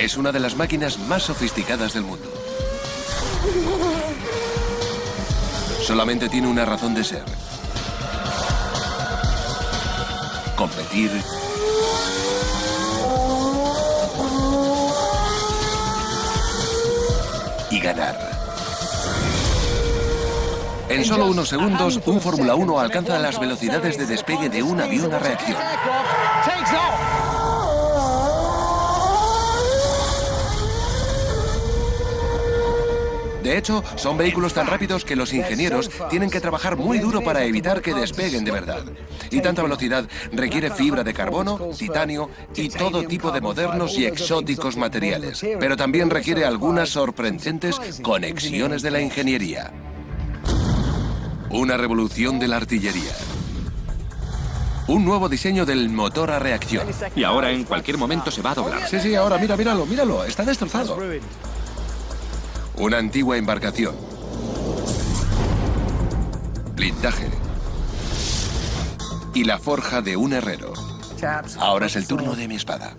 Es una de las máquinas más sofisticadas del mundo. Solamente tiene una razón de ser: competir y ganar. En solo unos segundos, un Fórmula 1 alcanza las velocidades de despegue de un avión a reacción. De hecho, son vehículos tan rápidos que los ingenieros tienen que trabajar muy duro para evitar que despeguen de verdad. Y tanta velocidad requiere fibra de carbono, titanio y todo tipo de modernos y exóticos materiales. Pero también requiere algunas sorprendentes conexiones de la ingeniería. Una revolución de la artillería. Un nuevo diseño del motor a reacción. Y ahora en cualquier momento se va a doblar. Sí, ahora míralo, está destrozado. Una antigua embarcación. Blindaje. Y la forja de un herrero. Ahora es el turno de mi espada.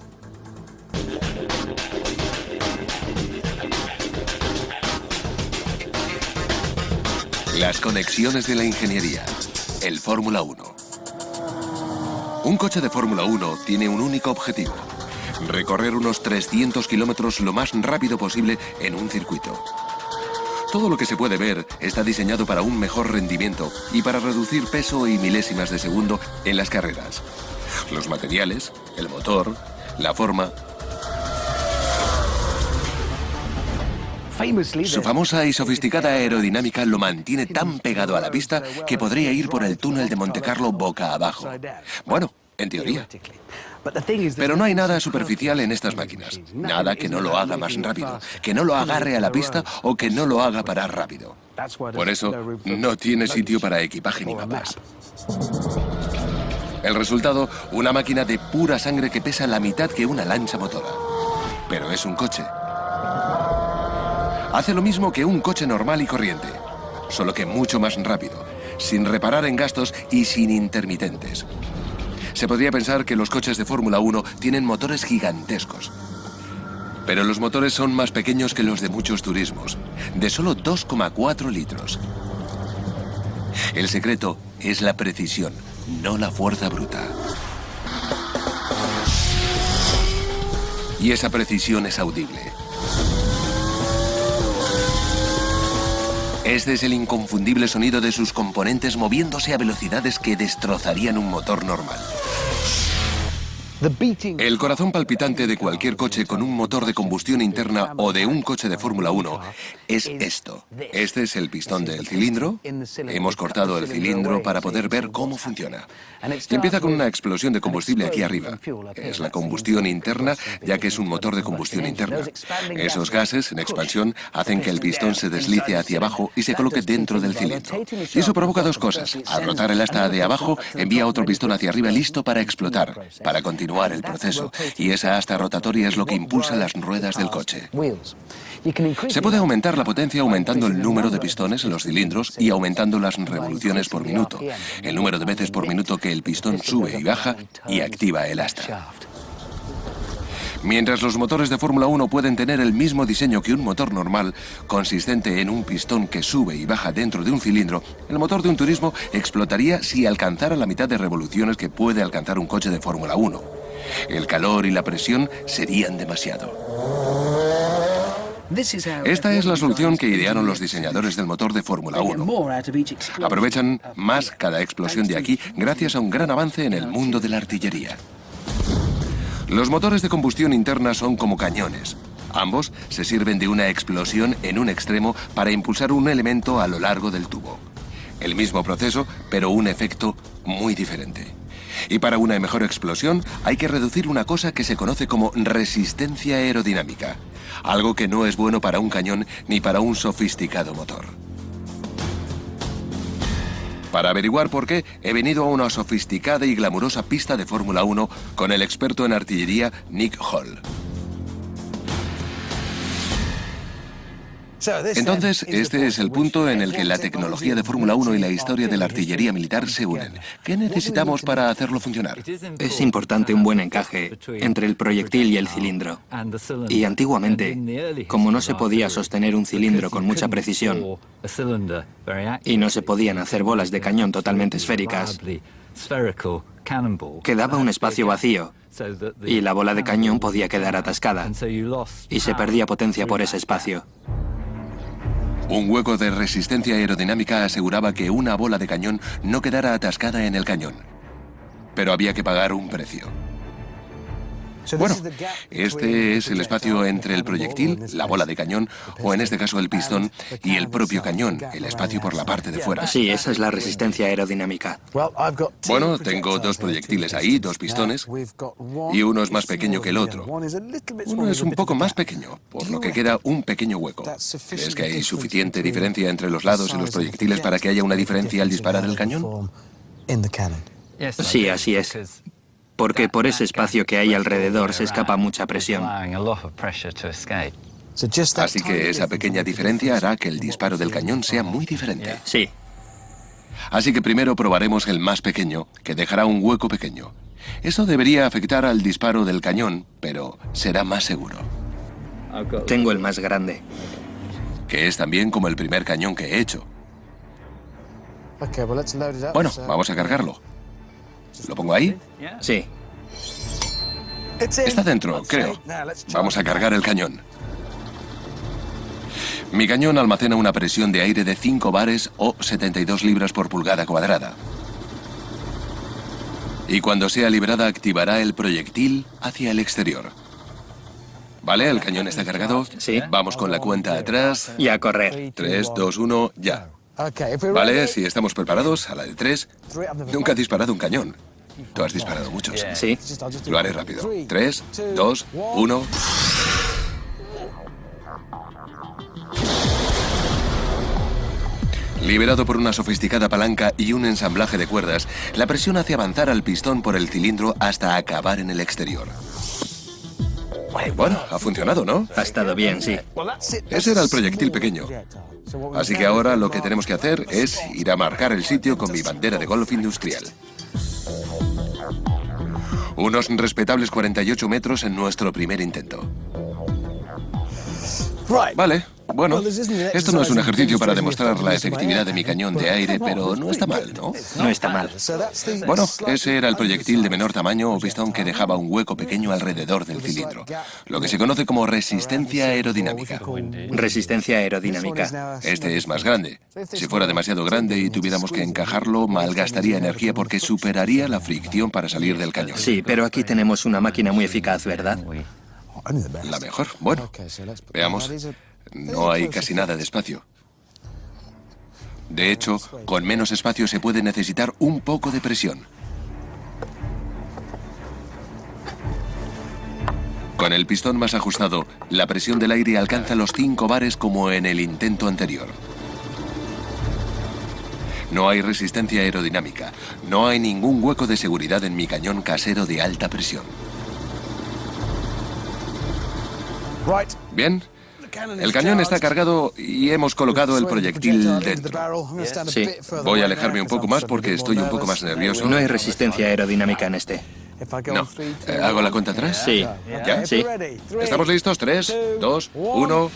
Las conexiones de la ingeniería. El Fórmula 1. Un coche de Fórmula 1 tiene un único objetivo: recorrer unos 300 kilómetros lo más rápido posible en un circuito. Todo lo que se puede ver está diseñado para un mejor rendimiento y para reducir peso y milésimas de segundo en las carreras. Los materiales, el motor, la forma. Su famosa y sofisticada aerodinámica lo mantiene tan pegado a la pista que podría ir por el túnel de Montecarlo boca abajo. Bueno, en teoría. Pero no hay nada superficial en estas máquinas. Nada que no lo haga más rápido, que no lo agarre a la pista o que no lo haga parar rápido. Por eso, no tiene sitio para equipaje ni mapas. El resultado, una máquina de pura sangre que pesa la mitad que una lancha motora. Pero es un coche. Hace lo mismo que un coche normal y corriente, solo que mucho más rápido, sin reparar en gastos y sin intermitentes. Se podría pensar que los coches de Fórmula 1 tienen motores gigantescos. Pero los motores son más pequeños que los de muchos turismos, de solo 2,4 litros. El secreto es la precisión, no la fuerza bruta. Y esa precisión es audible. Este es el inconfundible sonido de sus componentes moviéndose a velocidades que destrozarían un motor normal. El corazón palpitante de cualquier coche con un motor de combustión interna o de un coche de Fórmula 1 es esto. Este es el pistón del cilindro. Hemos cortado el cilindro para poder ver cómo funciona. Y empieza con una explosión de combustible aquí arriba. Es la combustión interna, ya que es un motor de combustión interna. Esos gases en expansión hacen que el pistón se deslice hacia abajo y se coloque dentro del cilindro. Y eso provoca dos cosas. Al rotar el asta de abajo, envía otro pistón hacia arriba listo para explotar, para continuar el proceso, y esa asta rotatoria es lo que impulsa las ruedas del coche. Se puede aumentar la potencia aumentando el número de pistones en los cilindros y aumentando las revoluciones por minuto, el número de veces por minuto que el pistón sube y baja y activa el asta. Mientras los motores de Fórmula 1 pueden tener el mismo diseño que un motor normal, consistente en un pistón que sube y baja dentro de un cilindro, el motor de un turismo explotaría si alcanzara la mitad de revoluciones que puede alcanzar un coche de Fórmula 1. El calor y la presión serían demasiado. Esta es la solución que idearon los diseñadores del motor de Fórmula 1. Aprovechan más cada explosión de aquí gracias a un gran avance en el mundo de la artillería. Los motores de combustión interna son como cañones. Ambos se sirven de una explosión en un extremo para impulsar un elemento a lo largo del tubo. El mismo proceso, pero un efecto muy diferente. Y para una mejor explosión hay que reducir una cosa que se conoce como resistencia aerodinámica. Algo que no es bueno para un cañón ni para un sofisticado motor. Para averiguar por qué, he venido a una sofisticada y glamurosa pista de Fórmula 1 con el experto en artillería Nick Hall. Entonces, este es el punto en el que la tecnología de Fórmula 1 y la historia de la artillería militar se unen. ¿Qué necesitamos para hacerlo funcionar? Es importante un buen encaje entre el proyectil y el cilindro. Y antiguamente, como no se podía sostener un cilindro con mucha precisión y no se podían hacer bolas de cañón totalmente esféricas, quedaba un espacio vacío y la bola de cañón podía quedar atascada y se perdía potencia por ese espacio. Un hueco de resistencia aerodinámica aseguraba que una bola de cañón no quedara atascada en el cañón. Pero había que pagar un precio. Bueno, este es el espacio entre el proyectil, la bola de cañón, o en este caso el pistón, y el propio cañón, el espacio por la parte de fuera. Sí, esa es la resistencia aerodinámica. Bueno, tengo dos proyectiles ahí, dos pistones, y uno es más pequeño que el otro. Uno es un poco más pequeño, por lo que queda un pequeño hueco. ¿Crees que hay suficiente diferencia entre los lados y los proyectiles para que haya una diferencia al disparar el cañón? Sí, así es. Porque por ese espacio que hay alrededor se escapa mucha presión. Así que esa pequeña diferencia hará que el disparo del cañón sea muy diferente. Sí. Así que primero probaremos el más pequeño, que dejará un hueco pequeño. Eso debería afectar al disparo del cañón, pero será más seguro. Tengo el más grande. Que es también como el primer cañón que he hecho. Bueno, vamos a cargarlo. ¿Lo pongo ahí? Sí. Está dentro, creo. Vamos a cargar el cañón. Mi cañón almacena una presión de aire de 5 bares o 72 libras por pulgada cuadrada. Y cuando sea liberada activará el proyectil hacia el exterior. ¿Vale? ¿El cañón está cargado? Sí. Vamos con la cuenta atrás. Y a correr. 3, 2, 1, ya. Vale, si estamos preparados, a la de 3. Nunca he disparado un cañón. Tú has disparado muchos. Sí. Lo haré rápido. 3, 2, 1. Liberado por una sofisticada palanca y un ensamblaje de cuerdas, la presión hace avanzar al pistón por el cilindro hasta acabar en el exterior. Bueno, ha funcionado, ¿no? Ha estado bien, sí. Ese era el proyectil pequeño. Así que ahora lo que tenemos que hacer es ir a marcar el sitio con mi bandera de golf industrial. Unos respetables 48 metros en nuestro primer intento. Vale, bueno, esto no es un ejercicio para demostrar la efectividad de mi cañón de aire, pero no está mal, ¿no? No está mal. Bueno, ese era el proyectil de menor tamaño o pistón que dejaba un hueco pequeño alrededor del cilindro, lo que se conoce como resistencia aerodinámica. Resistencia aerodinámica. Este es más grande. Si fuera demasiado grande y tuviéramos que encajarlo, malgastaría energía porque superaría la fricción para salir del cañón. Sí, pero aquí tenemos una máquina muy eficaz, ¿verdad? La mejor. Bueno, veamos. No hay casi nada de espacio. De hecho, con menos espacio se puede necesitar un poco de presión. Con el pistón más ajustado, la presión del aire alcanza los 5 bares como en el intento anterior. No hay resistencia aerodinámica. No hay ningún hueco de seguridad en mi cañón casero de alta presión. Bien. El cañón está cargado y hemos colocado el proyectil dentro. Sí. Voy a alejarme un poco más porque estoy un poco más nervioso. No hay resistencia aerodinámica en este. No. ¿Hago la cuenta atrás? Sí. ¿Ya? Sí. ¿Estamos listos? 3, 2, 1.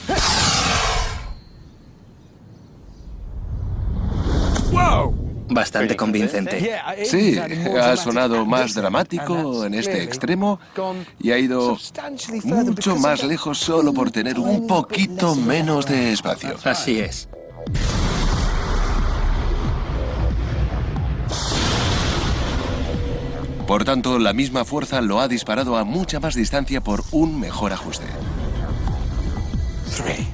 Bastante convincente. Sí, ha sonado más dramático en este extremo y ha ido mucho más lejos solo por tener un poquito menos de espacio. Así es. Por tanto, la misma fuerza lo ha disparado a mucha más distancia por un mejor ajuste.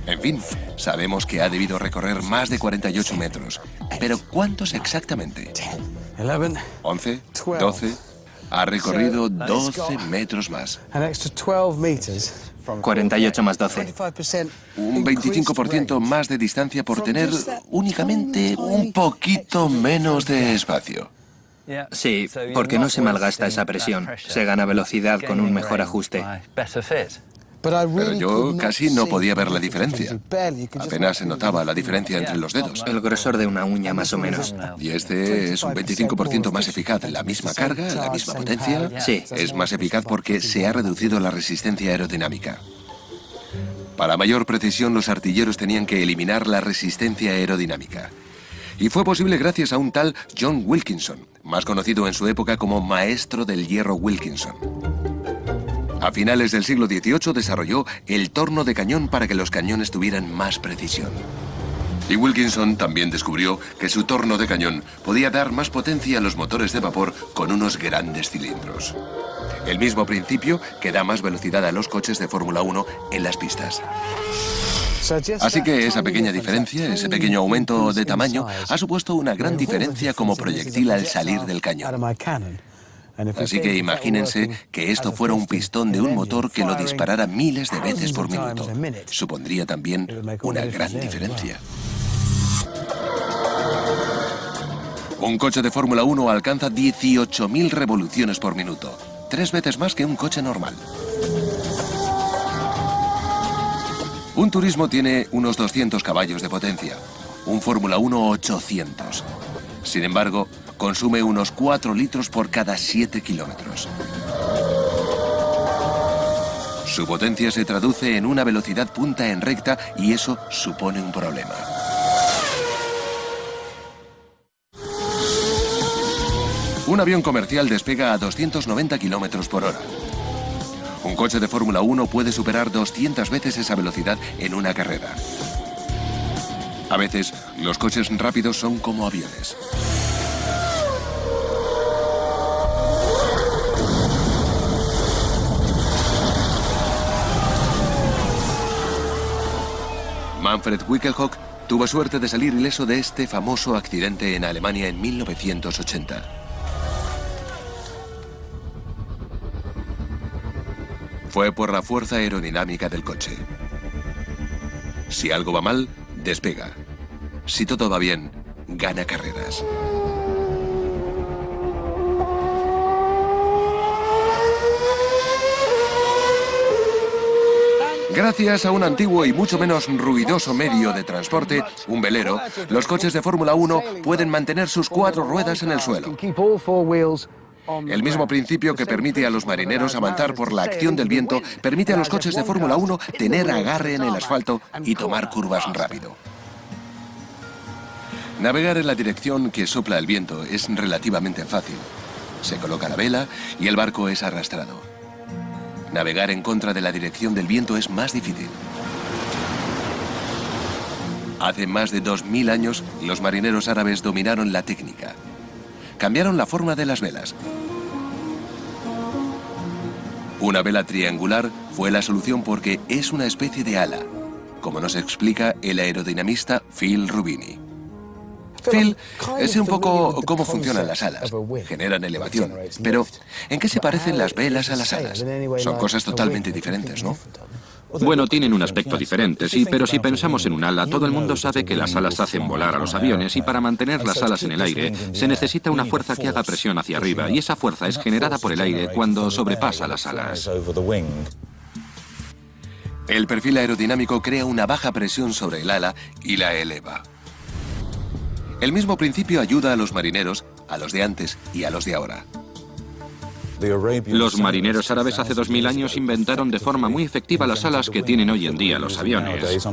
En fin, sabemos que ha debido recorrer más de 48 metros. Pero ¿cuántos exactamente? 11, 12... Ha recorrido 12 metros más. 48 más 12. Un 25% más de distancia por tener únicamente un poquito menos de espacio. Sí, porque no se malgasta esa presión. Se gana velocidad con un mejor ajuste. Pero yo casi no podía ver la diferencia. Apenas se notaba la diferencia entre los dedos. El grosor de una uña, más o menos. Y este es un 25% más eficaz. La misma carga, la misma potencia. Sí. Es más eficaz porque se ha reducido la resistencia aerodinámica. Para mayor precisión, los artilleros tenían que eliminar la resistencia aerodinámica. Y fue posible gracias a un tal John Wilkinson, más conocido en su época como Maestro del Hierro Wilkinson. A finales del siglo XVIII desarrolló el torno de cañón para que los cañones tuvieran más precisión. Y Wilkinson también descubrió que su torno de cañón podía dar más potencia a los motores de vapor con unos grandes cilindros. El mismo principio que da más velocidad a los coches de Fórmula 1 en las pistas. Así que esa pequeña diferencia, ese pequeño aumento de tamaño, ha supuesto una gran diferencia como proyectil al salir del cañón. Así que imagínense que esto fuera un pistón de un motor que lo disparara miles de veces por minuto. Supondría también una gran diferencia. Un coche de Fórmula 1 alcanza 18.000 revoluciones por minuto, 3 veces más que un coche normal. Un turismo tiene unos 200 caballos de potencia, un Fórmula 1 800. Sin embargo, consume unos 4 litros por cada 7 kilómetros. Su potencia se traduce en una velocidad punta en recta y eso supone un problema. Un avión comercial despega a 290 kilómetros por hora. Un coche de Fórmula 1 puede superar 200 veces esa velocidad en una carrera. A veces, los coches rápidos son como aviones. Manfred Wickelhock tuvo suerte de salir ileso de este famoso accidente en Alemania en 1980. Fue por la fuerza aerodinámica del coche. Si algo va mal, despega. Si todo va bien, gana carreras. Gracias a un antiguo y mucho menos ruidoso medio de transporte, un velero, los coches de Fórmula 1 pueden mantener sus 4 ruedas en el suelo. El mismo principio que permite a los marineros avanzar por la acción del viento, permite a los coches de Fórmula 1 tener agarre en el asfalto y tomar curvas rápido. Navegar en la dirección que sopla el viento es relativamente fácil. Se coloca la vela y el barco es arrastrado. Navegar en contra de la dirección del viento es más difícil. Hace más de 2000 años, los marineros árabes dominaron la técnica. Cambiaron la forma de las velas. Una vela triangular fue la solución porque es una especie de ala, como nos explica el aerodinamista Phil Rubini. Phil, sé un poco cómo funcionan las alas. Generan elevación. Pero, ¿en qué se parecen las velas a las alas? Son cosas totalmente diferentes, ¿no? Bueno, tienen un aspecto diferente, sí, pero si pensamos en un ala, todo el mundo sabe que las alas hacen volar a los aviones y para mantener las alas en el aire se necesita una fuerza que haga presión hacia arriba y esa fuerza es generada por el aire cuando sobrepasa las alas. El perfil aerodinámico crea una baja presión sobre el ala y la eleva. El mismo principio ayuda a los marineros, a los de antes y a los de ahora. Los marineros árabes hace 2000 años inventaron de forma muy efectiva las alas que tienen hoy en día los aviones.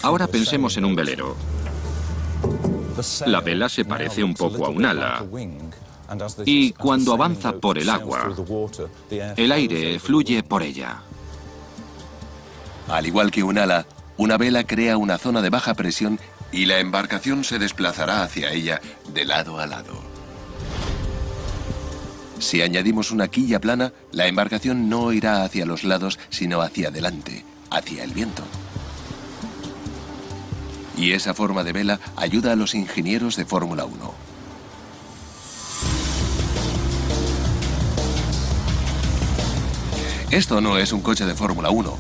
Ahora pensemos en un velero. La vela se parece un poco a un ala. Y cuando avanza por el agua, el aire fluye por ella. Al igual que un ala, una vela crea una zona de baja presión y la embarcación se desplazará hacia ella de lado a lado. Si añadimos una quilla plana, la embarcación no irá hacia los lados, sino hacia adelante, hacia el viento. Y esa forma de vela ayuda a los ingenieros de Fórmula 1. Esto no es un coche de Fórmula 1,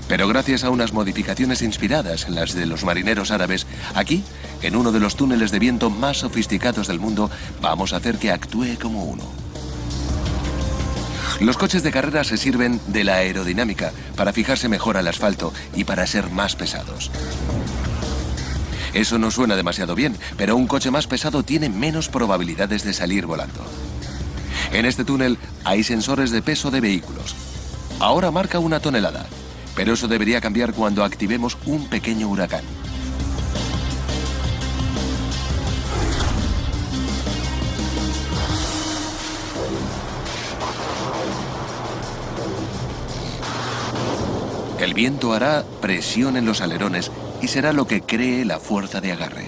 pero gracias a unas modificaciones inspiradas en las de los marineros árabes, aquí, en uno de los túneles de viento más sofisticados del mundo, vamos a hacer que actúe como uno. Los coches de carrera se sirven de la aerodinámica para fijarse mejor al asfalto y para ser más pesados. Eso no suena demasiado bien, pero un coche más pesado tiene menos probabilidades de salir volando. En este túnel hay sensores de peso de vehículos. Ahora marca 1 tonelada, pero eso debería cambiar cuando activemos un pequeño huracán. El viento hará presión en los alerones y será lo que cree la fuerza de agarre.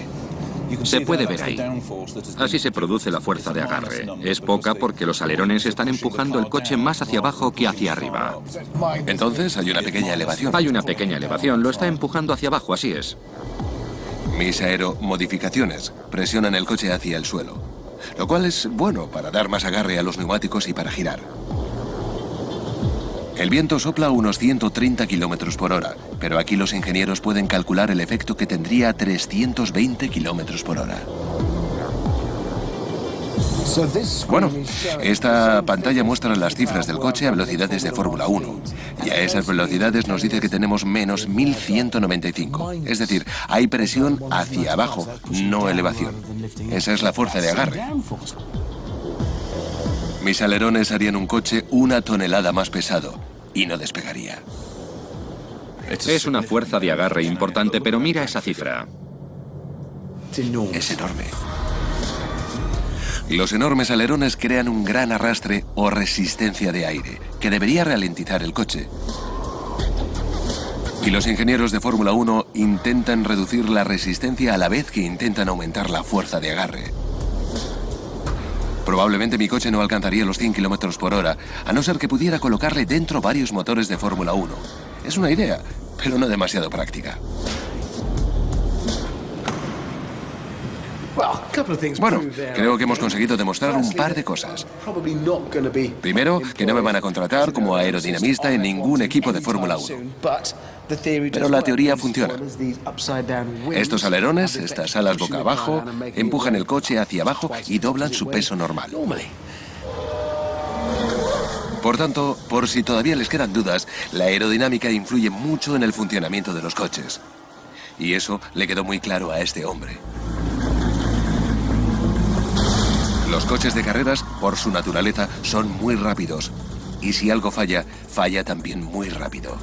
Se puede ver ahí. Así se produce la fuerza de agarre. Es poca porque los alerones están empujando el coche más hacia abajo que hacia arriba. Entonces hay una pequeña elevación. Hay una pequeña elevación, lo está empujando hacia abajo, así es. Mis aeromodificaciones presionan el coche hacia el suelo, lo cual es bueno para dar más agarre a los neumáticos y para girar. El viento sopla a unos 130 kilómetros por hora, pero aquí los ingenieros pueden calcular el efecto que tendría a 320 kilómetros por hora. Bueno, esta pantalla muestra las cifras del coche a velocidades de Fórmula 1. Y a esas velocidades nos dice que tenemos menos 1195. Es decir, hay presión hacia abajo, no elevación. Esa es la fuerza de agarre. Mis alerones harían un coche 1 tonelada más pesado y no despegaría. Es una fuerza de agarre importante, pero mira esa cifra. Es enorme. Los enormes alerones crean un gran arrastre o resistencia de aire, que debería ralentizar el coche. Y los ingenieros de Fórmula 1 intentan reducir la resistencia a la vez que intentan aumentar la fuerza de agarre. Probablemente mi coche no alcanzaría los 100 kilómetros por hora, a no ser que pudiera colocarle dentro varios motores de Fórmula 1. Es una idea, pero no demasiado práctica. Bueno, creo que hemos conseguido demostrar un par de cosas. Primero, que no me van a contratar como aerodinamista en ningún equipo de Fórmula 1. Pero la teoría funciona. Estos alerones, estas alas boca abajo, empujan el coche hacia abajo y doblan su peso normal. Por tanto, por si todavía les quedan dudas, la aerodinámica influye mucho en el funcionamiento de los coches. Y eso le quedó muy claro a este hombre. Los coches de carreras, por su naturaleza, son muy rápidos. Y si algo falla, falla también muy rápido.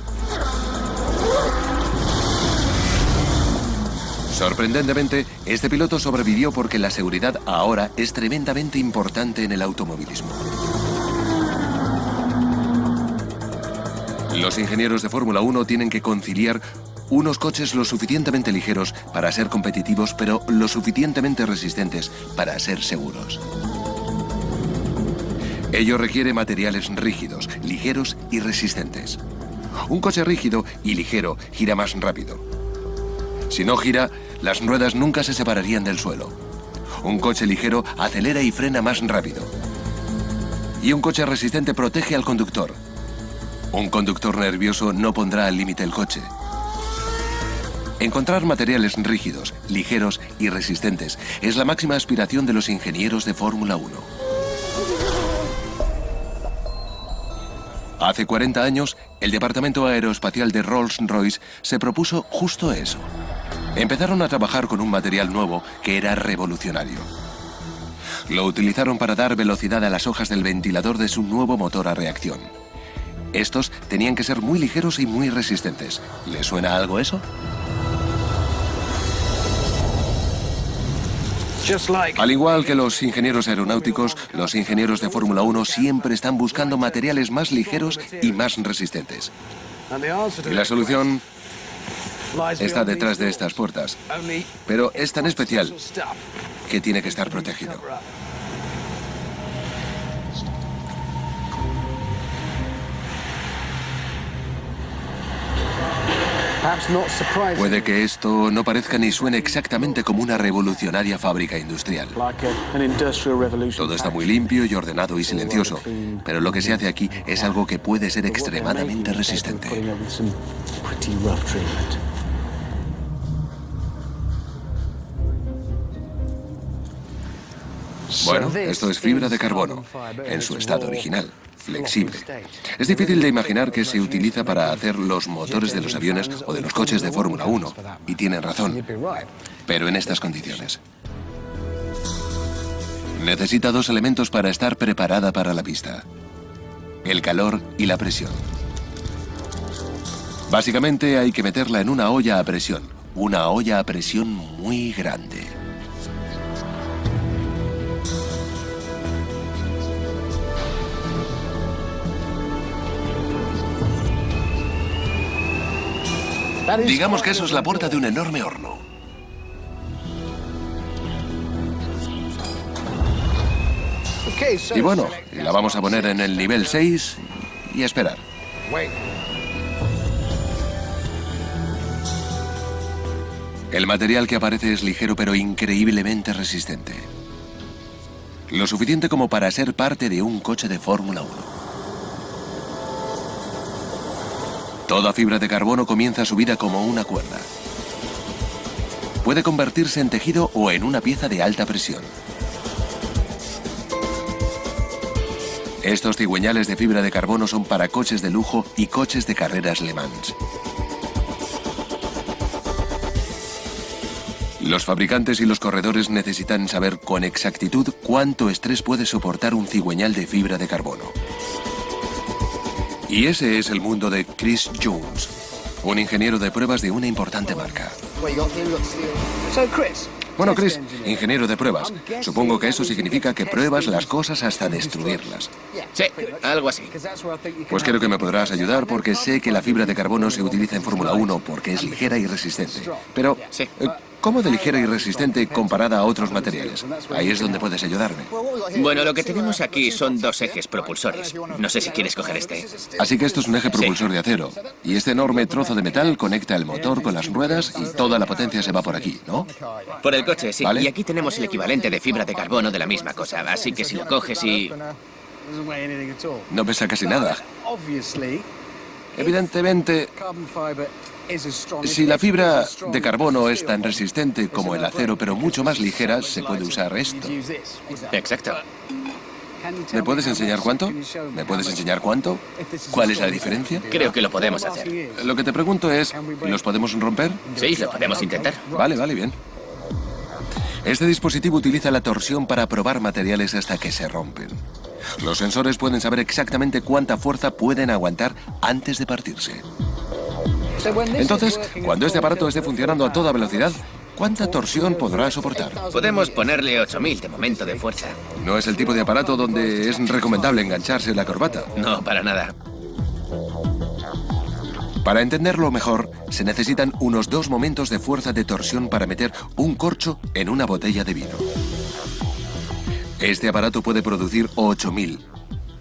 Sorprendentemente, este piloto sobrevivió porque la seguridad ahora es tremendamente importante en el automovilismo. Los ingenieros de Fórmula 1 tienen que conciliar unos coches lo suficientemente ligeros para ser competitivos, pero lo suficientemente resistentes para ser seguros. Ello requiere materiales rígidos, ligeros y resistentes. Un coche rígido y ligero gira más rápido. Si no gira, las ruedas nunca se separarían del suelo. Un coche ligero acelera y frena más rápido. Y un coche resistente protege al conductor. Un conductor nervioso no pondrá al límite el coche. Encontrar materiales rígidos, ligeros y resistentes es la máxima aspiración de los ingenieros de Fórmula 1. Hace 40 años, el departamento aeroespacial de Rolls-Royce se propuso justo eso. Empezaron a trabajar con un material nuevo que era revolucionario. Lo utilizaron para dar velocidad a las hojas del ventilador de su nuevo motor a reacción. Estos tenían que ser muy ligeros y muy resistentes. ¿Les suena algo eso? Al igual que los ingenieros aeronáuticos, los ingenieros de Fórmula 1 siempre están buscando materiales más ligeros y más resistentes. Y la solución está detrás de estas puertas. Pero es tan especial que tiene que estar protegido. Puede que esto no parezca ni suene exactamente como una revolucionaria fábrica industrial. Todo está muy limpio y ordenado y silencioso, pero lo que se hace aquí es algo que puede ser extremadamente resistente. Bueno, esto es fibra de carbono, en su estado original, flexible. Es difícil de imaginar que se utiliza para hacer los motores de los aviones o de los coches de Fórmula 1, y tienen razón, pero en estas condiciones. Necesita dos elementos para estar preparada para la pista: el calor y la presión. Básicamente hay que meterla en una olla a presión muy grande. Digamos que eso es la puerta de un enorme horno. Y bueno, la vamos a poner en el nivel 6 y esperar. El material que aparece es ligero pero increíblemente resistente. Lo suficiente como para ser parte de un coche de Fórmula 1. Toda fibra de carbono comienza su vida como una cuerda. Puede convertirse en tejido o en una pieza de alta presión. Estos cigüeñales de fibra de carbono son para coches de lujo y coches de carreras Le Mans. Los fabricantes y los corredores necesitan saber con exactitud cuánto estrés puede soportar un cigüeñal de fibra de carbono. Y ese es el mundo de Chris Jones, un ingeniero de pruebas de una importante marca. Bueno, Chris, ingeniero de pruebas. Supongo que eso significa que pruebas las cosas hasta destruirlas. Sí, algo así. Pues creo que me podrás ayudar porque sé que la fibra de carbono se utiliza en Fórmula 1 porque es ligera y resistente. Pero, Sí. ¿cómo de ligera y resistente comparada a otros materiales? Ahí es donde puedes ayudarme. Bueno, lo que tenemos aquí son dos ejes propulsores. No sé si quieres coger este. Así que esto es un eje propulsor de acero. Y este enorme trozo de metal conecta el motor con las ruedas y toda la potencia se va por aquí, ¿no? Por el coche, sí. Vale. Y aquí tenemos el equivalente de fibra de carbono de la misma cosa. Así que si lo coges y... No pesa casi nada. Evidentemente, si la fibra de carbono es tan resistente como el acero, pero mucho más ligera, se puede usar esto. Exacto. ¿Me puedes enseñar cuánto? ¿Me puedes enseñar cuánto? ¿Cuál es la diferencia? Creo que lo podemos hacer. Lo que te pregunto es, ¿los podemos romper? Sí, lo podemos intentar. Vale, bien. Este dispositivo utiliza la torsión para probar materiales hasta que se rompen. Los sensores pueden saber exactamente cuánta fuerza pueden aguantar antes de partirse. Entonces, cuando este aparato esté funcionando a toda velocidad, ¿cuánta torsión podrá soportar? Podemos ponerle 8000 de momento de fuerza. No es el tipo de aparato donde es recomendable engancharse la corbata. No, para nada. Para entenderlo mejor, se necesitan unos 2 momentos de fuerza de torsión para meter un corcho en una botella de vino. Este aparato puede producir 8000.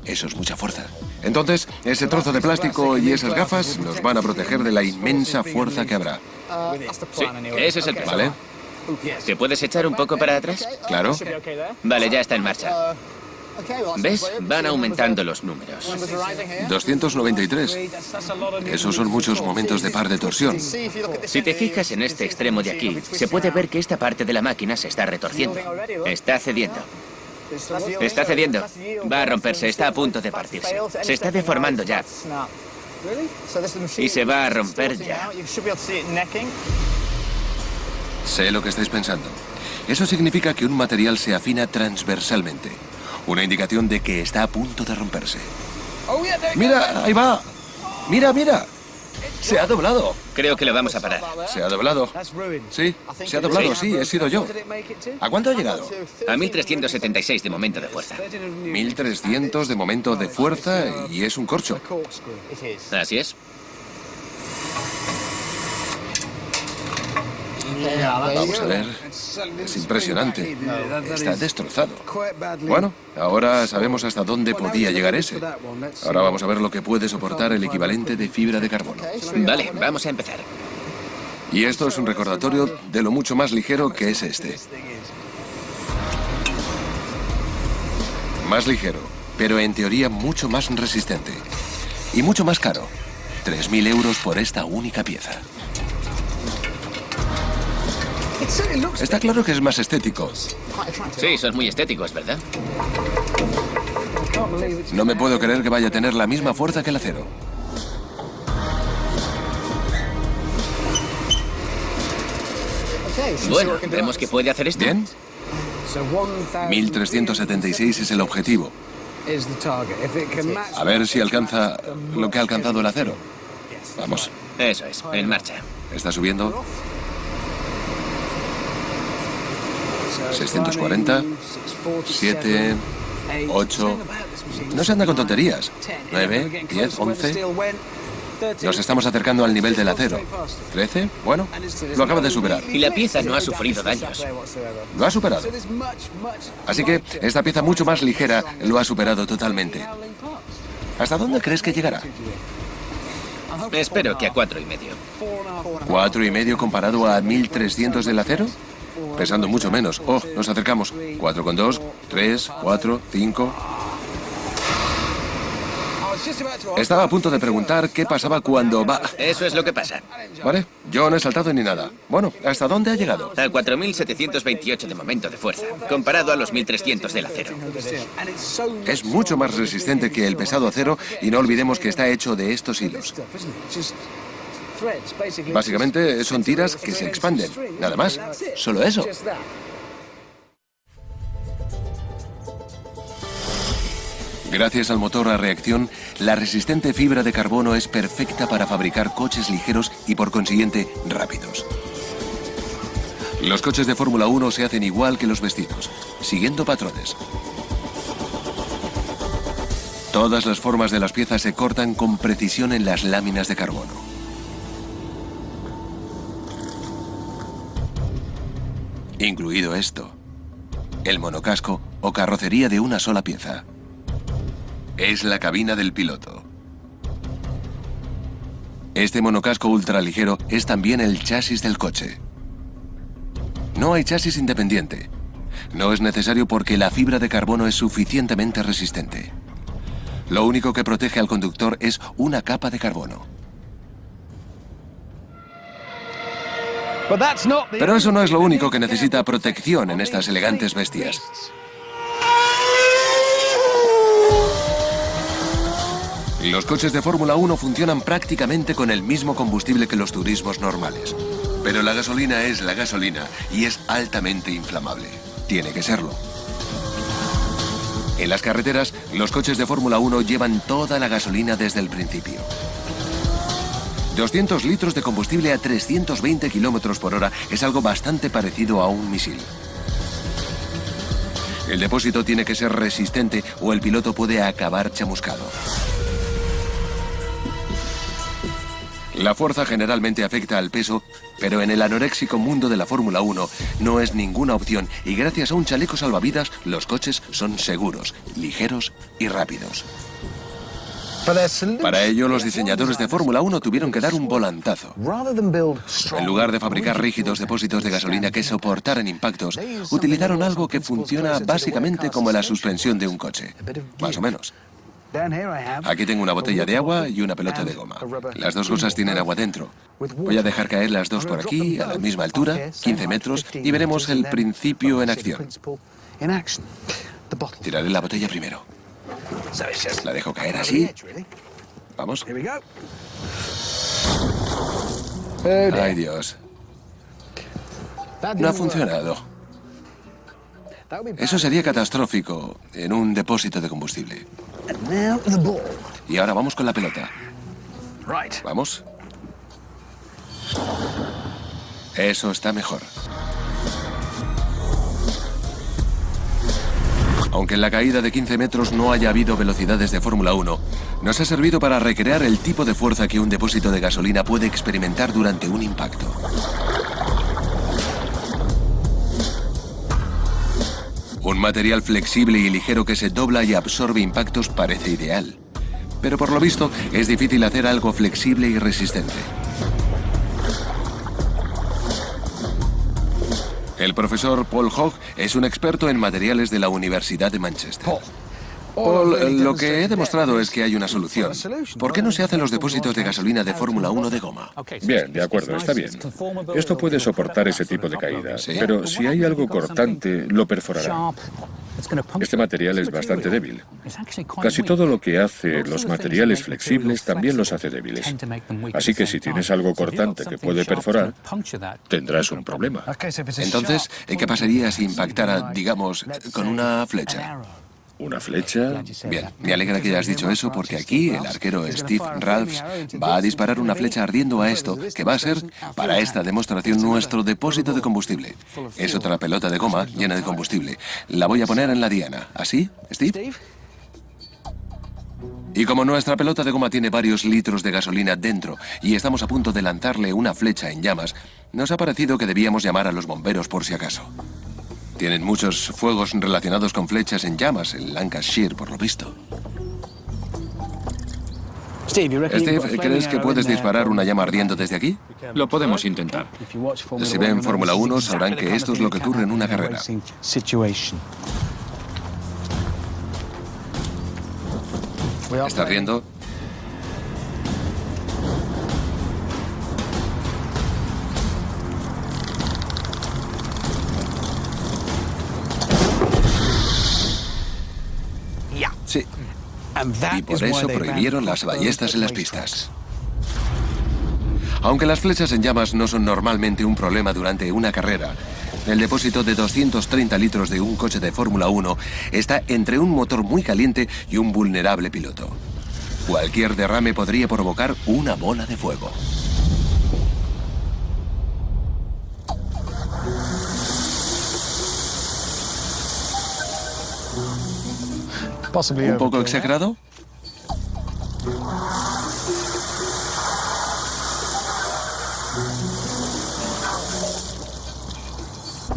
Eso es mucha fuerza. Entonces, ese trozo de plástico y esas gafas nos van a proteger de la inmensa fuerza que habrá. Sí, ese es el plan. ¿Vale? ¿Te puedes echar un poco para atrás? Claro. Vale, ya está en marcha. ¿Ves? Van aumentando los números. 293. Esos son muchos momentos de par de torsión. Si te fijas en este extremo de aquí, se puede ver que esta parte de la máquina se está retorciendo. Está cediendo. Está cediendo. Va a romperse, está a punto de partirse. Se está deformando ya. Y se va a romper ya. Sé lo que estáis pensando. Eso significa que un material se afina transversalmente. Una indicación de que está a punto de romperse. ¡Mira! ¡Ahí va! ¡Mira! ¡Se ha doblado! Creo que lo vamos a parar. Se ha doblado. Sí, se ha doblado, sí, he sido yo. ¿A cuánto ha llegado? A 1376 de momento de fuerza. 1300 de momento de fuerza y es un corcho. Así es. Vamos a ver. Es impresionante. Está destrozado. Bueno, ahora sabemos hasta dónde podía llegar ese. Ahora vamos a ver lo que puede soportar el equivalente de fibra de carbono. Vale, vamos a empezar. Y esto es un recordatorio de lo mucho más ligero que es este. Más ligero, pero en teoría mucho más resistente. Y mucho más caro. 3000 euros por esta única pieza. Está claro que es más estético. Sí, son muy estéticos, ¿verdad? No me puedo creer que vaya a tener la misma fuerza que el acero. Bueno, vemos que puede hacer esto. ¿Bien? 1376 es el objetivo. A ver si alcanza lo que ha alcanzado el acero. Vamos. Eso es, en marcha. Está subiendo. 640, 7, 8... No se anda con tonterías. 9, 10, 11... Nos estamos acercando al nivel del acero. 13, bueno, lo acaba de superar. Y la pieza no ha sufrido daños. Lo ha superado. Así que esta pieza mucho más ligera lo ha superado totalmente. ¿Hasta dónde crees que llegará? Espero que a 4,5. ¿4,5 comparado a 1300 del acero? Pesando mucho menos. Oh, nos acercamos. 4,2, 3, 4, 5... Estaba a punto de preguntar qué pasaba cuando va... Eso es lo que pasa. Vale, yo no he saltado ni nada. Bueno, ¿hasta dónde ha llegado? A 4.728 de momento de fuerza, comparado a los 1.300 del acero. Es mucho más resistente que el pesado acero y no olvidemos que está hecho de estos hilos. Básicamente son tiras que se expanden. Nada más. Solo eso. Gracias al motor a reacción, la resistente fibra de carbono es perfecta para fabricar coches ligeros y por consiguiente rápidos. Los coches de Fórmula 1 se hacen igual que los vestidos, siguiendo patrones. Todas las formas de las piezas se cortan con precisión en las láminas de carbono. Incluido esto, el monocasco o carrocería de una sola pieza. Es la cabina del piloto. Este monocasco ultraligero es también el chasis del coche. No hay chasis independiente. No es necesario porque la fibra de carbono es suficientemente resistente. Lo único que protege al conductor es una capa de carbono. Pero eso no es lo único que necesita protección en estas elegantes bestias. Los coches de Fórmula 1 funcionan prácticamente con el mismo combustible que los turismos normales. Pero la gasolina es la gasolina y es altamente inflamable. Tiene que serlo. En las carreteras, los coches de Fórmula 1 llevan toda la gasolina desde el principio. 200 litros de combustible a 320 kilómetros por hora es algo bastante parecido a un misil. El depósito tiene que ser resistente o el piloto puede acabar chamuscado. La fuerza generalmente afecta al peso, pero en el anoréxico mundo de la Fórmula 1 no es ninguna opción y gracias a un chaleco salvavidas los coches son seguros, ligeros y rápidos. Para ello, los diseñadores de Fórmula 1 tuvieron que dar un volantazo. En lugar de fabricar rígidos depósitos de gasolina que soportaran impactos, utilizaron algo que funciona básicamente como la suspensión de un coche. Más o menos. Aquí tengo una botella de agua y una pelota de goma. Las dos cosas tienen agua dentro. Voy a dejar caer las dos por aquí, a la misma altura, 15 metros, y veremos el principio en acción. Tiraré la botella primero. La dejo caer así. Vamos. Ay, Dios. No ha funcionado. Eso sería catastrófico en un depósito de combustible. Y ahora vamos con la pelota. Vamos. Eso está mejor. Aunque en la caída de 15 metros no haya habido velocidades de Fórmula 1, nos ha servido para recrear el tipo de fuerza que un depósito de gasolina puede experimentar durante un impacto. Un material flexible y ligero que se dobla y absorbe impactos parece ideal. Pero por lo visto es difícil hacer algo flexible y resistente. El profesor Paul Hogg es un experto en materiales de la Universidad de Manchester. Paul, lo que he demostrado es que hay una solución. ¿Por qué no se hacen los depósitos de gasolina de Fórmula 1 de goma? Bien, de acuerdo, está bien. Esto puede soportar ese tipo de caída, Sí. pero si hay algo cortante, lo perforará. Este material es bastante débil. Casi todo lo que hace los materiales flexibles también los hace débiles. Así que si tienes algo cortante que puede perforar, tendrás un problema. Entonces, ¿qué pasaría si impactara, digamos, con una flecha? Una flecha... Bien, me alegra que hayas dicho eso porque aquí el arquero Steve Ralphs va a disparar una flecha ardiendo a esto, que va a ser, para esta demostración, nuestro depósito de combustible. Es otra pelota de goma llena de combustible. La voy a poner en la diana. ¿Así, Steve? Y como nuestra pelota de goma tiene varios litros de gasolina dentro y estamos a punto de lanzarle una flecha en llamas, nos ha parecido que debíamos llamar a los bomberos por si acaso. Tienen muchos fuegos relacionados con flechas en llamas en Lancashire, por lo visto. Steve, ¿crees que puedes disparar una llama ardiendo desde aquí? Lo podemos intentar. Si ven Fórmula 1 sabrán que esto es lo que ocurre en una carrera. ¿Está ardiendo? Sí. Y por eso prohibieron las ballestas en las pistas. Aunque las flechas en llamas no son normalmente un problema durante una carrera, el depósito de 230 litros de un coche de Fórmula 1 está entre un motor muy caliente y un vulnerable piloto. Cualquier derrame podría provocar una bola de fuego. ¿Un poco exagerado?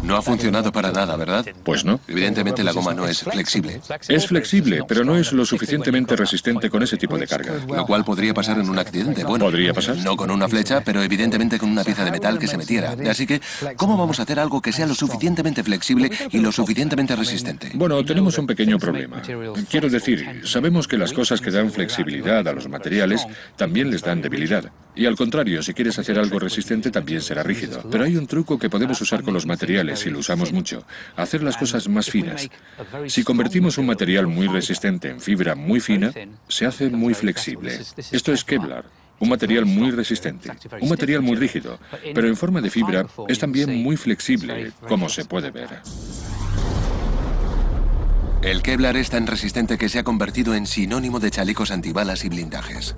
No ha funcionado para nada, ¿verdad? Pues no. Evidentemente la goma no es flexible, Es flexible, pero no es lo suficientemente resistente con ese tipo de carga. lo cual podría pasar en un accidente. Bueno, ¿Podría pasar? no con una flecha, pero evidentemente con una pieza de metal que se metiera. Así que, ¿cómo vamos a hacer algo que sea lo suficientemente flexible y lo suficientemente resistente? Bueno, tenemos un pequeño problema. Quiero decir, sabemos que las cosas que dan flexibilidad a los materiales también les dan debilidad. Y al contrario, si quieres hacer algo resistente también será rígido. Pero hay un truco que podemos usar con los materiales y lo usamos mucho. Hacer las cosas más finas. Si convertimos un material muy resistente en fibra muy fina, se hace muy flexible. Esto es Kevlar. Un material muy resistente, un material muy rígido, pero en forma de fibra es también muy flexible, como se puede ver. El Kevlar es tan resistente que se ha convertido en sinónimo de chalecos antibalas y blindajes.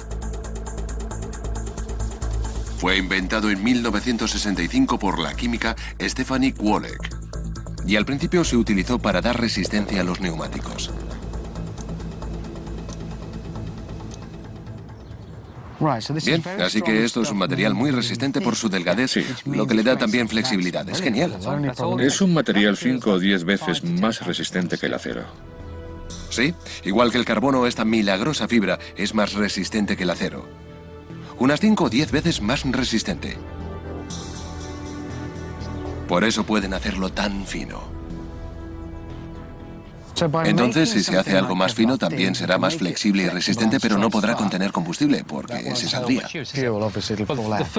Fue inventado en 1965 por la química Stephanie Kwolek y al principio se utilizó para dar resistencia a los neumáticos. Bien, así que esto es un material muy resistente por su delgadez, lo que le da también flexibilidad. Es genial. Es un material 5 o 10 veces más resistente que el acero. Sí, igual que el carbono, esta milagrosa fibra es más resistente que el acero. Unas 5 o 10 veces más resistente. Por eso pueden hacerlo tan fino. Entonces, si se hace algo más fino, también será más flexible y resistente, pero no podrá contener combustible, porque se saldría.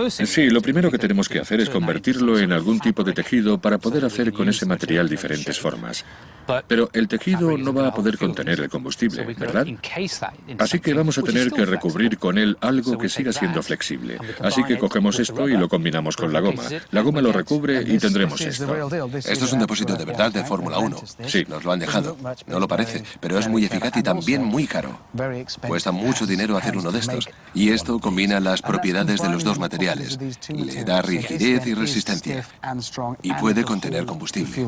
Sí, lo primero que tenemos que hacer es convertirlo en algún tipo de tejido para poder hacer con ese material diferentes formas. Pero el tejido no va a poder contener el combustible, ¿verdad? Así que vamos a tener que recubrir con él algo que siga siendo flexible. Así que cogemos esto y lo combinamos con la goma. La goma lo recubre y tendremos esto. Esto es un depósito de verdad de Fórmula 1. Sí. Nos lo han dejado. No lo parece, pero es muy eficaz y también muy caro. Cuesta mucho dinero hacer uno de estos. Y esto combina las propiedades de los dos materiales. Le da rigidez y resistencia. Y puede contener combustible.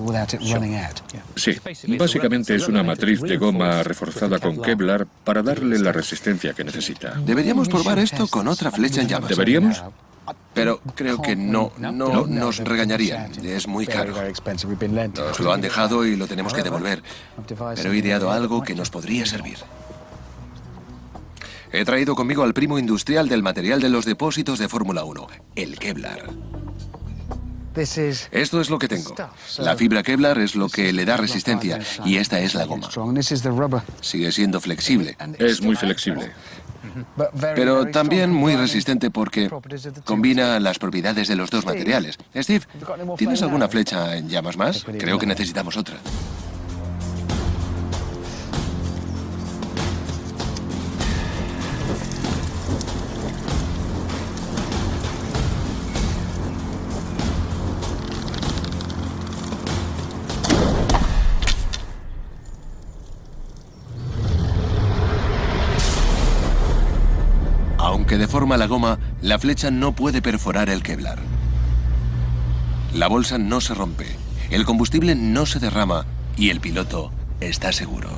Sí, básicamente es una matriz de goma reforzada con Kevlar para darle la resistencia que necesita. Deberíamos probar esto con otra flecha en llamas. ¿Deberíamos? Pero creo que no nos regañarían. Es muy caro. Nos lo han dejado y lo tenemos que devolver. Pero he ideado algo que nos podría servir. He traído conmigo al primo industrial del material de los depósitos de Fórmula 1, el Kevlar. Esto es lo que tengo. La fibra Kevlar es lo que le da resistencia y esta es la goma. Sigue siendo flexible. Es muy flexible. Pero también muy resistente porque combina las propiedades de los dos materiales. Steve, ¿tienes alguna flecha en llamas más? Creo que necesitamos otra. Aunque deforma la goma, la flecha no puede perforar el Kevlar. La bolsa no se rompe, el combustible no se derrama y el piloto está seguro.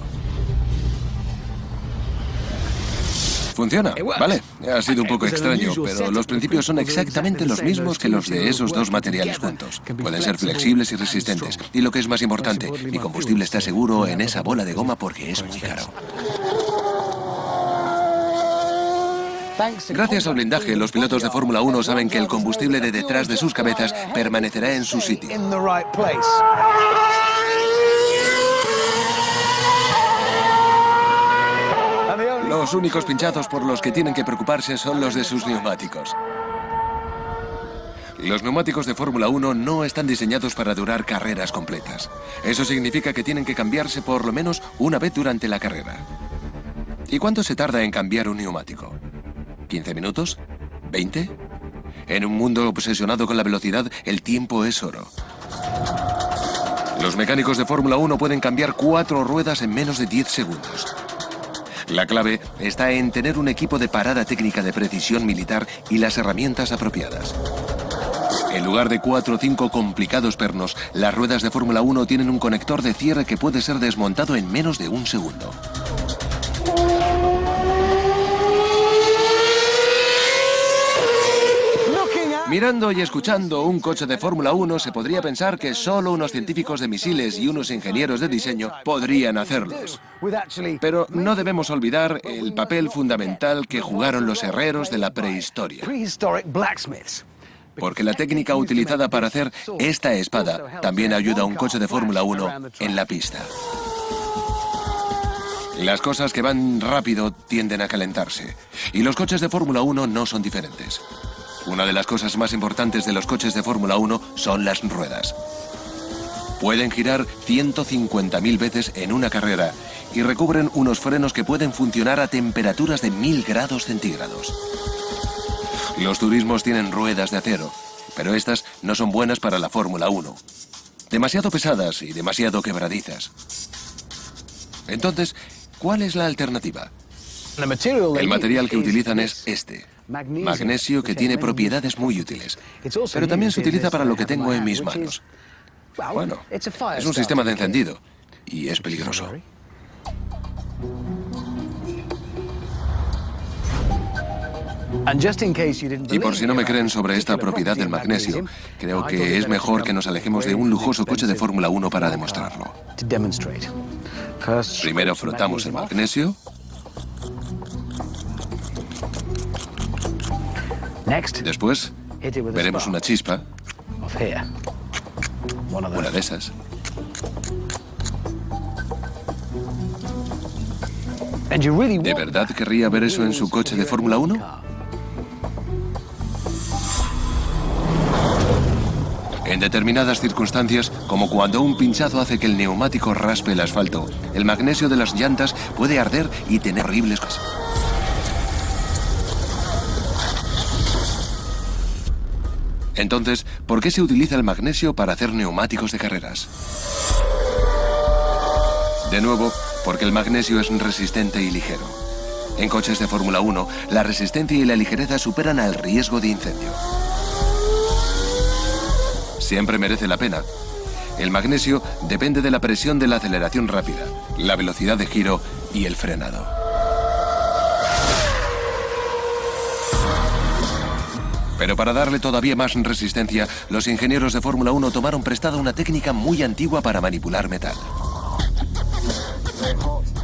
Funciona, vale. Ha sido un poco extraño, pero los principios son exactamente los mismos que los de esos dos materiales juntos. Pueden ser flexibles y resistentes. Y lo que es más importante, mi combustible está seguro en esa bola de goma porque es muy caro. Gracias al blindaje, los pilotos de Fórmula 1 saben que el combustible de detrás de sus cabezas permanecerá en su sitio. Los únicos pinchazos por los que tienen que preocuparse son los de sus neumáticos. Los neumáticos de Fórmula 1 no están diseñados para durar carreras completas. Eso significa que tienen que cambiarse por lo menos una vez durante la carrera. ¿Y cuánto se tarda en cambiar un neumático? ¿15 minutos? ¿20? En un mundo obsesionado con la velocidad, el tiempo es oro. Los mecánicos de Fórmula 1 pueden cambiar 4 ruedas en menos de 10 segundos. La clave está en tener un equipo de parada técnica de precisión militar y las herramientas apropiadas. En lugar de 4 o 5 complicados pernos, las ruedas de Fórmula 1 tienen un conector de cierre que puede ser desmontado en menos de un segundo. Mirando y escuchando un coche de Fórmula 1 se podría pensar que solo unos científicos de misiles y unos ingenieros de diseño podrían hacerlos. Pero no debemos olvidar el papel fundamental que jugaron los herreros de la prehistoria. Porque la técnica utilizada para hacer esta espada también ayuda a un coche de Fórmula 1 en la pista. Las cosas que van rápido tienden a calentarse. Y los coches de Fórmula 1 no son diferentes. Una de las cosas más importantes de los coches de Fórmula 1 son las ruedas. Pueden girar 150.000 veces en una carrera y recubren unos frenos que pueden funcionar a temperaturas de 1000 grados centígrados. Los turismos tienen ruedas de acero, pero estas no son buenas para la Fórmula 1. Demasiado pesadas y demasiado quebradizas. Entonces, ¿cuál es la alternativa? El material que utilizan es este. Magnesio, que tiene propiedades muy útiles. Pero también se utiliza para lo que tengo en mis manos. Bueno, es un sistema de encendido y es peligroso. Y por si no me creen sobre esta propiedad del magnesio, creo que es mejor que nos alejemos de un lujoso coche de Fórmula 1 para demostrarlo. Primero frotamos el magnesio. Después, veremos una chispa. Una de esas. ¿De verdad querría ver eso en su coche de Fórmula 1? En determinadas circunstancias, como cuando un pinchazo hace que el neumático raspe el asfalto, el magnesio de las llantas puede arder y tener horribles cosas. Entonces, ¿por qué se utiliza el magnesio para hacer neumáticos de carreras? De nuevo, porque el magnesio es resistente y ligero. En coches de Fórmula 1, la resistencia y la ligereza superan al riesgo de incendio. Siempre merece la pena. El magnesio depende de la presión de la aceleración rápida, la velocidad de giro y el frenado. Pero para darle todavía más resistencia, los ingenieros de Fórmula 1 tomaron prestada una técnica muy antigua para manipular metal.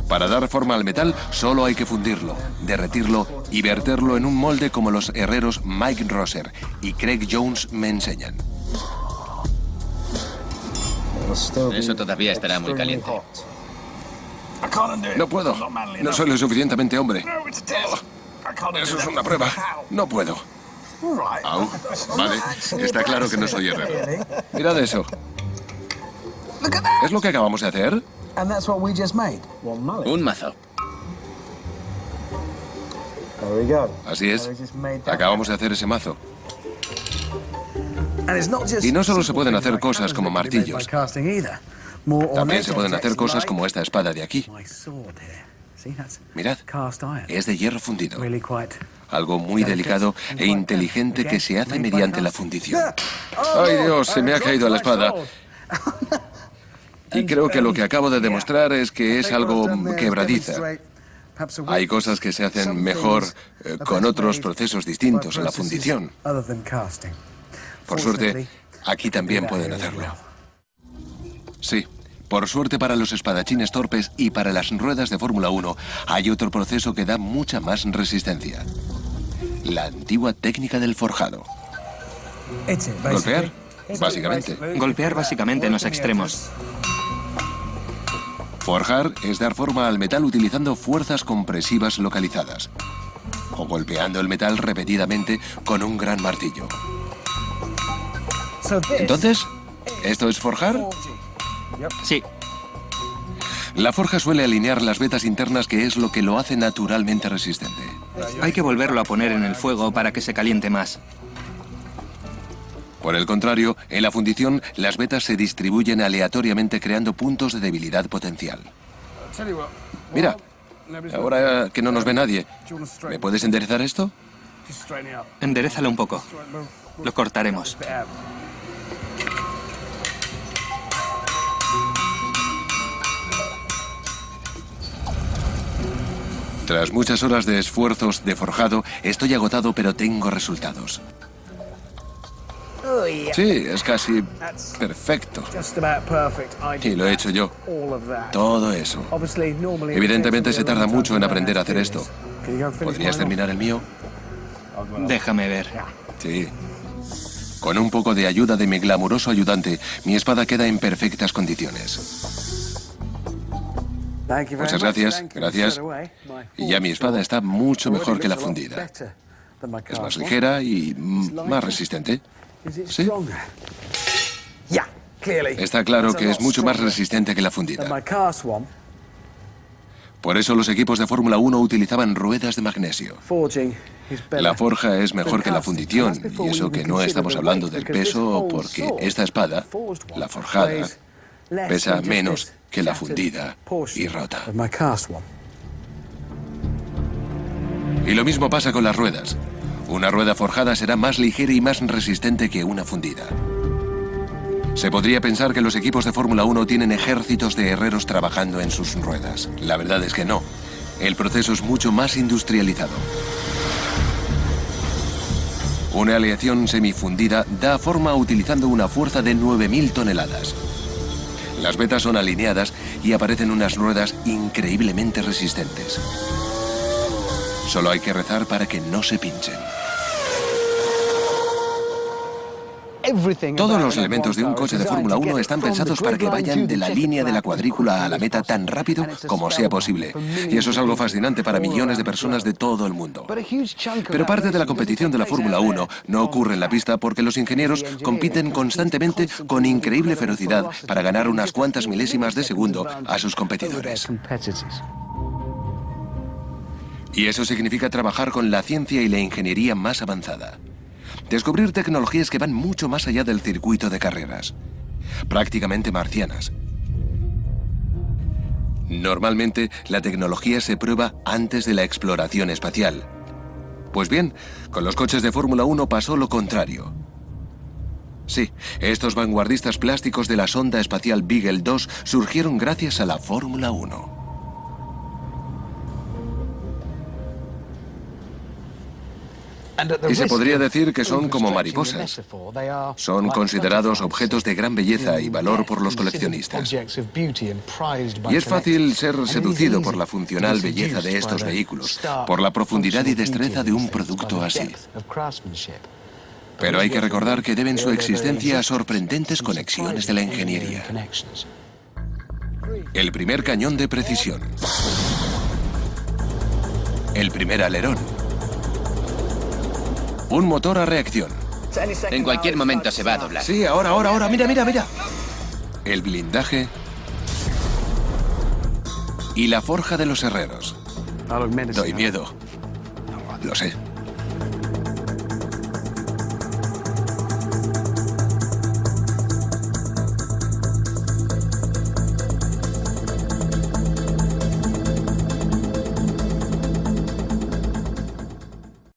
Para dar forma al metal, solo hay que fundirlo, derretirlo y verterlo en un molde como los herreros Mike Rosser y Craig Jones me enseñan. Eso todavía estará muy caliente. No puedo. No soy lo suficientemente hombre. Eso es una prueba. No puedo. Au. Vale. Está claro que no soy herrero. Mirad eso. ¿Es lo que acabamos de hacer? Un mazo. Así es. Acabamos de hacer ese mazo. Y no solo se pueden hacer cosas como martillos. También se pueden hacer cosas como esta espada de aquí. Mirad, es de hierro fundido. Algo muy delicado e inteligente que se hace mediante la fundición. ¡Ay, Dios! Se me ha caído la espada. Y creo que lo que acabo de demostrar es que es algo quebradiza. Hay cosas que se hacen mejor con otros procesos distintos a la fundición. Por suerte, aquí también pueden hacerlo. Sí, por suerte para los espadachines torpes y para las ruedas de Fórmula 1 hay otro proceso que da mucha más resistencia. La antigua técnica del forjado. ¿Golpear? Básicamente. Golpear básicamente en los extremos. Forjar es dar forma al metal utilizando fuerzas compresivas localizadas. O golpeando el metal repetidamente con un gran martillo. Entonces, ¿esto es forjar? Sí. La forja suele alinear las vetas internas, que es lo que lo hace naturalmente resistente. Hay que volverlo a poner en el fuego para que se caliente más. Por el contrario, en la fundición, las vetas se distribuyen aleatoriamente creando puntos de debilidad potencial. Mira, ahora que no nos ve nadie, ¿me puedes enderezar esto? Enderézalo un poco. Lo cortaremos. Tras muchas horas de esfuerzos de forjado, estoy agotado, pero tengo resultados. Sí, es casi perfecto. Y lo he hecho yo. Todo eso. Evidentemente se tarda mucho en aprender a hacer esto. ¿Podrías terminar el mío? Déjame ver. Sí. Con un poco de ayuda de mi glamuroso ayudante, mi espada queda en perfectas condiciones. Muchas gracias, gracias. Y ya mi espada está mucho mejor que la fundida. Es más ligera y más resistente. ¿Sí? Está claro que es mucho más resistente que la fundida. Por eso los equipos de Fórmula 1 utilizaban ruedas de magnesio. La forja es mejor que la fundición, y eso que no estamos hablando del peso, porque esta espada, la forjada, pesa menos que la fundida y rota. Y lo mismo pasa con las ruedas. Una rueda forjada será más ligera y más resistente que una fundida. Se podría pensar que los equipos de Fórmula 1 tienen ejércitos de herreros trabajando en sus ruedas. La verdad es que no. El proceso es mucho más industrializado. Una aleación semifundida da forma utilizando una fuerza de 9.000 toneladas. Las vetas son alineadas y aparecen unas ruedas increíblemente resistentes. Solo hay que rezar para que no se pinchen. Todos los elementos de un coche de Fórmula 1 están pensados para que vayan de la línea de la cuadrícula a la meta tan rápido como sea posible. Y eso es algo fascinante para millones de personas de todo el mundo. Pero parte de la competición de la Fórmula 1 no ocurre en la pista porque los ingenieros compiten constantemente con increíble ferocidad para ganar unas cuantas milésimas de segundo a sus competidores. Y eso significa trabajar con la ciencia y la ingeniería más avanzada. Descubrir tecnologías que van mucho más allá del circuito de carreras. Prácticamente marcianas. Normalmente, la tecnología se prueba antes de la exploración espacial. Pues bien, con los coches de Fórmula 1 pasó lo contrario. Sí, estos vanguardistas plásticos de la sonda espacial Beagle 2 surgieron gracias a la Fórmula 1. Y se podría decir que son como mariposas. Son considerados objetos de gran belleza y valor por los coleccionistas. Y es fácil ser seducido por la funcional belleza de estos vehículos, por la profundidad y destreza de un producto así. Pero hay que recordar que deben su existencia a sorprendentes conexiones de la ingeniería. El primer cañón de precisión. El primer alerón. Un motor a reacción. En cualquier momento se va a doblar. Sí, ahora, mira, mira, mira. El blindaje. Y la forja de los herreros. Doy miedo. Lo sé.